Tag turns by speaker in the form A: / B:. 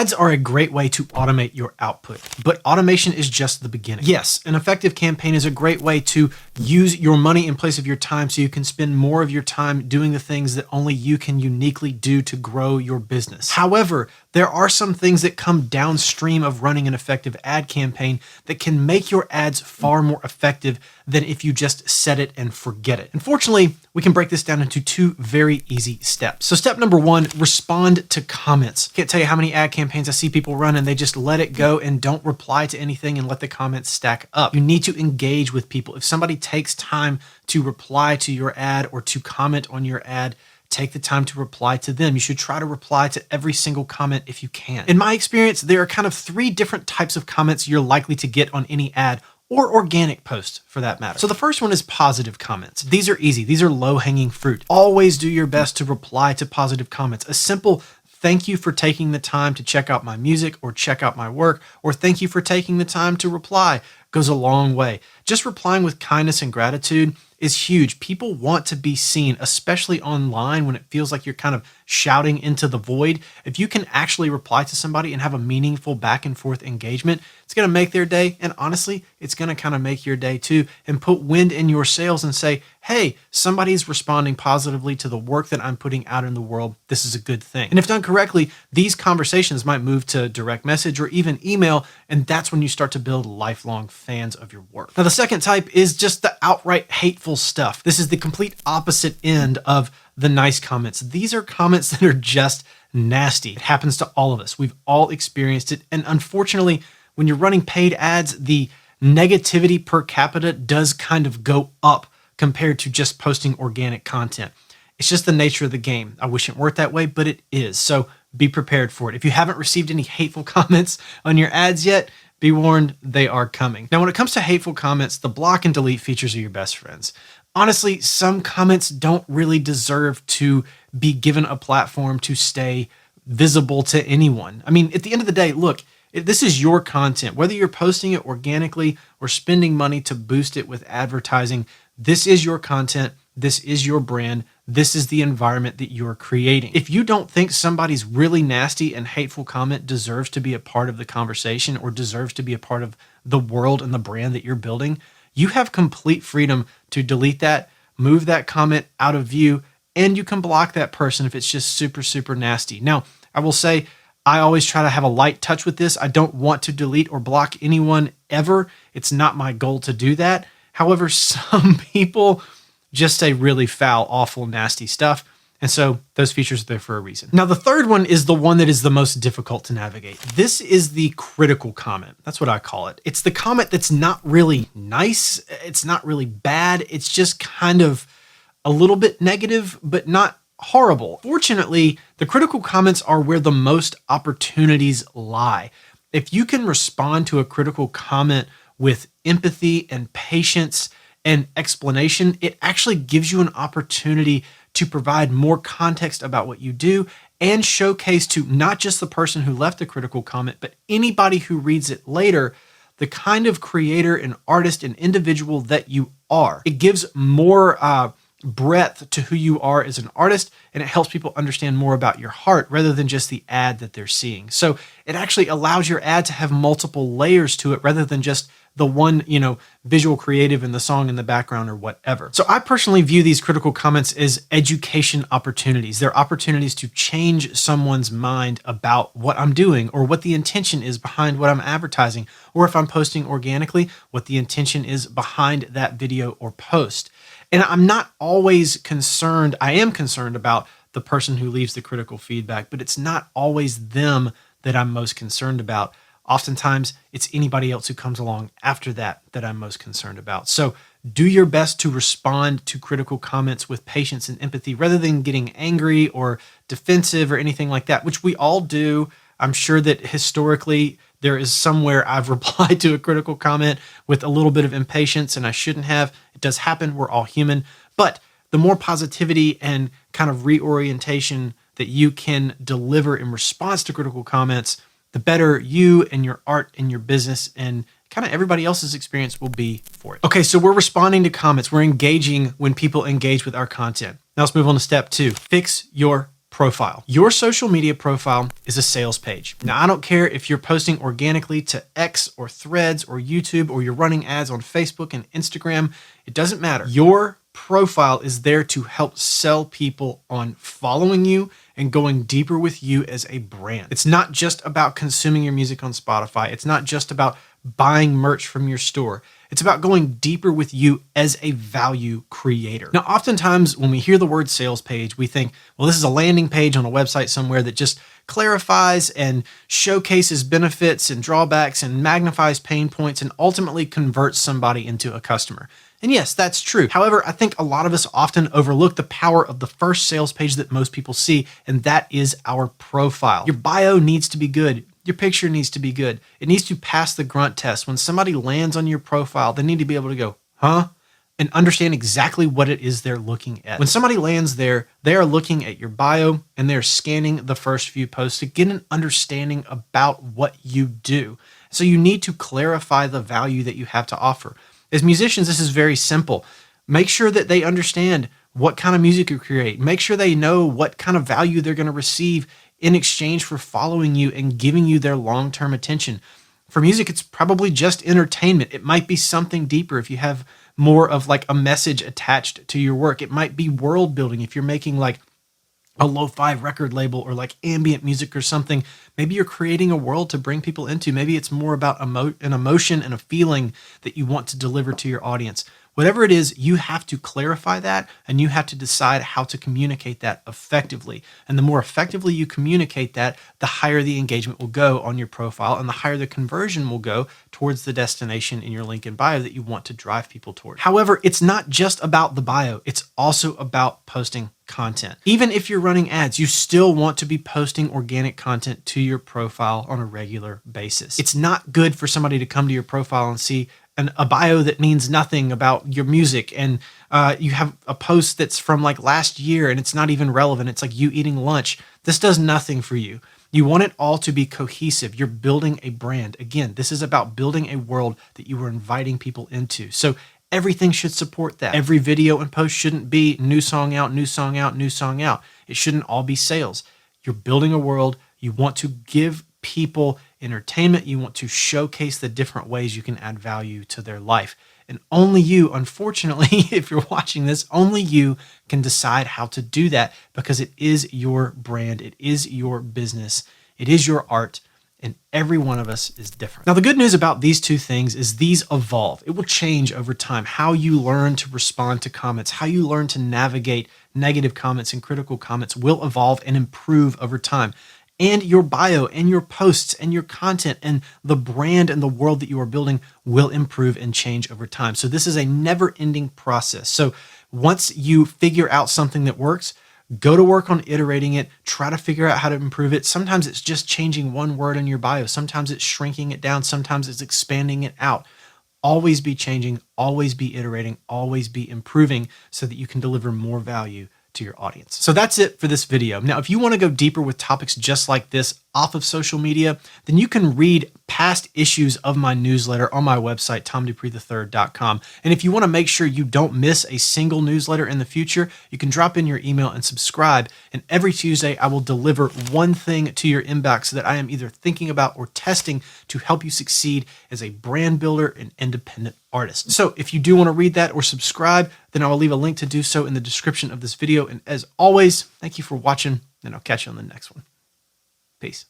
A: Ads are a great way to automate your output, but automation is just the beginning. Yes, an effective campaign is a great way to use your money in place of your time so you can spend more of your time doing the things that only you can uniquely do to grow your business. However, there are some things that come downstream of running an effective ad campaign that can make your ads far more effective than if you just set it and forget it. Unfortunately, we can break this down into two very easy steps. So step number one, respond to comments. Can't tell you how many ad campaigns I see people run and they just let it go and don't reply to anything and let the comments stack up. You need to engage with people. If somebody takes time to reply to your ad or to comment on your ad, take the time to reply to them. You should try to reply to every single comment if you can. In my experience, there are kind of three different types of comments you're likely to get on any ad or organic post for that matter. So the first one is positive comments. These are easy. These are low-hanging fruit. Always do your best to reply to positive comments. A simple thank you for taking the time to check out my music or check out my work, or thank you for taking the time to reply goes a long way. Just replying with kindness and gratitude is huge. People want to be seen, especially online when it feels like you're kind of shouting into the void. If you can actually reply to somebody and have a meaningful back and forth engagement, it's going to make their day. And honestly, it's going to kind of make your day too, and put wind in your sails and say, hey, somebody's responding positively to the work that I'm putting out in the world. This is a good thing. And if done correctly, these conversations might move to direct message or even email. And that's when you start to build lifelong fans of your work. Now, the second type is just the outright hateful stuff. This is the complete opposite end of the nice comments. These are comments that are just nasty. It happens to all of us. We've all experienced it. And unfortunately, when you're running paid ads, the negativity per capita does kind of go up compared to just posting organic content. It's just the nature of the game. I wish it weren't that way, but it is. So be prepared for it. If you haven't received any hateful comments on your ads yet, be warned, they are coming. Now, when it comes to hateful comments, the block and delete features are your best friends. Honestly, some comments don't really deserve to be given a platform to stay visible to anyone. I mean, at the end of the day, look, this is your content. Whether you're posting it organically or spending money to boost it with advertising, this is your content. This is your brand. This is the environment that you're creating. If you don't think somebody's really nasty and hateful comment deserves to be a part of the conversation or deserves to be a part of the world and the brand that you're building, you have complete freedom to delete that, move that comment out of view, and you can block that person if it's just super, super nasty. Now, I will say, I always try to have a light touch with this. I don't want to delete or block anyone ever. It's not my goal to do that. However, some people just say really foul, awful, nasty stuff. And so those features are there for a reason. Now, the third one is the one that is the most difficult to navigate. This is the critical comment. That's what I call it. It's the comment that's not really nice. It's not really bad. It's just kind of a little bit negative, but not horrible. Fortunately, the critical comments are where the most opportunities lie. If you can respond to a critical comment with empathy and patience and explanation, it actually gives you an opportunity to provide more context about what you do and showcase to not just the person who left the critical comment, but anybody who reads it later, the kind of creator and artist and individual that you are. It gives more breadth to who you are as an artist, and it helps people understand more about your heart rather than just the ad that they're seeing. So it actually allows your ad to have multiple layers to it rather than just the one, visual creative in the song in the background or whatever. So I personally view these critical comments as education opportunities. They're opportunities to change someone's mind about what I'm doing or what the intention is behind what I'm advertising, or if I'm posting organically, what the intention is behind that video or post. And I'm not always concerned. I am concerned about the person who leaves the critical feedback, but it's not always them that I'm most concerned about. Oftentimes, it's anybody else who comes along after that I'm most concerned about. So do your best to respond to critical comments with patience and empathy rather than getting angry or defensive or anything like that, which we all do. I'm sure that historically there is somewhere I've replied to a critical comment with a little bit of impatience, and I shouldn't have. It does happen. We're all human. But the more positivity and kind of reorientation that you can deliver in response to critical comments, the better you and your art and your business and kind of everybody else's experience will be for it. Okay, so we're responding to comments. We're engaging when people engage with our content. Now let's move on to step 2. Fix your profile. Your social media profile is a sales page. Now, I don't care if you're posting organically to X or Threads or YouTube, or you're running ads on Facebook and Instagram. It doesn't matter. Your profile is there to help sell people on following you and going deeper with you as a brand. It's not just about consuming your music on Spotify. It's not just about buying merch from your store. It's about going deeper with you as a value creator. Now, oftentimes when we hear the word sales page, we think, well, this is a landing page on a website somewhere that just clarifies and showcases benefits and drawbacks and magnifies pain points and ultimately converts somebody into a customer. And yes, that's true. However, I think a lot of us often overlook the power of the first sales page that most people see, and that is our profile. Your bio needs to be good. Your picture needs to be good. It needs to pass the grunt test. When somebody lands on your profile, they need to be able to go, huh? And understand exactly what it is they're looking at. When somebody lands there, they are looking at your bio and they're scanning the first few posts to get an understanding about what you do. So you need to clarify the value that you have to offer. As musicians, this is very simple. Make sure that they understand what kind of music you create. Make sure they know what kind of value they're going to receive in exchange for following you and giving you their long-term attention. For music, it's probably just entertainment. It might be something deeper if you have more of like a message attached to your work. It might be world building if you're making like a lo-fi record label or like ambient music or something. Maybe you're creating a world to bring people into. Maybe it's more about an emotion and a feeling that you want to deliver to your audience. Whatever it is, you have to clarify that and you have to decide how to communicate that effectively. And the more effectively you communicate that, the higher the engagement will go on your profile and the higher the conversion will go towards the destination in your link in bio that you want to drive people toward. However, it's not just about the bio. It's also about posting content. Even if you're running ads, you still want to be posting organic content to your profile on a regular basis. It's not good for somebody to come to your profile and see a bio that means nothing about your music, and you have a post that's from like last year and it's not even relevant. It's like you eating lunch. This does nothing for you. You want it all to be cohesive. You're building a brand. Again, this is about building a world that you are inviting people into. So everything should support that. Every video and post shouldn't be new song out, new song out, new song out. It shouldn't all be sales. You're building a world. You want to give people entertainment. You want to showcase the different ways you can add value to their life. And only you, unfortunately, if you're watching this, only you can decide how to do that because it is your brand. It is your business. It is your art. And every one of us is different. Now, the good news about these two things is these evolve. It will change over time. How you learn to respond to comments, how you learn to navigate negative comments and critical comments will evolve and improve over time. And your bio and your posts and your content and the brand and the world that you are building will improve and change over time. So this is a never-ending process. So once you figure out something that works, go to work on iterating it, try to figure out how to improve it. Sometimes it's just changing one word in your bio. Sometimes it's shrinking it down. Sometimes it's expanding it out. Always be changing, always be iterating, always be improving so that you can deliver more value to your audience. So that's it for this video. Now, if you want to go deeper with topics just like this off of social media, then you can read past issues of my newsletter on my website, tomdupreethird.com. And if you want to make sure you don't miss a single newsletter in the future, you can drop in your email and subscribe. And every Tuesday, I will deliver one thing to your inbox that I am either thinking about or testing to help you succeed as a brand builder and independent artist. So if you do want to read that or subscribe, then I will leave a link to do so in the description of this video. And as always, thank you for watching, and I'll catch you on the next one. Peace.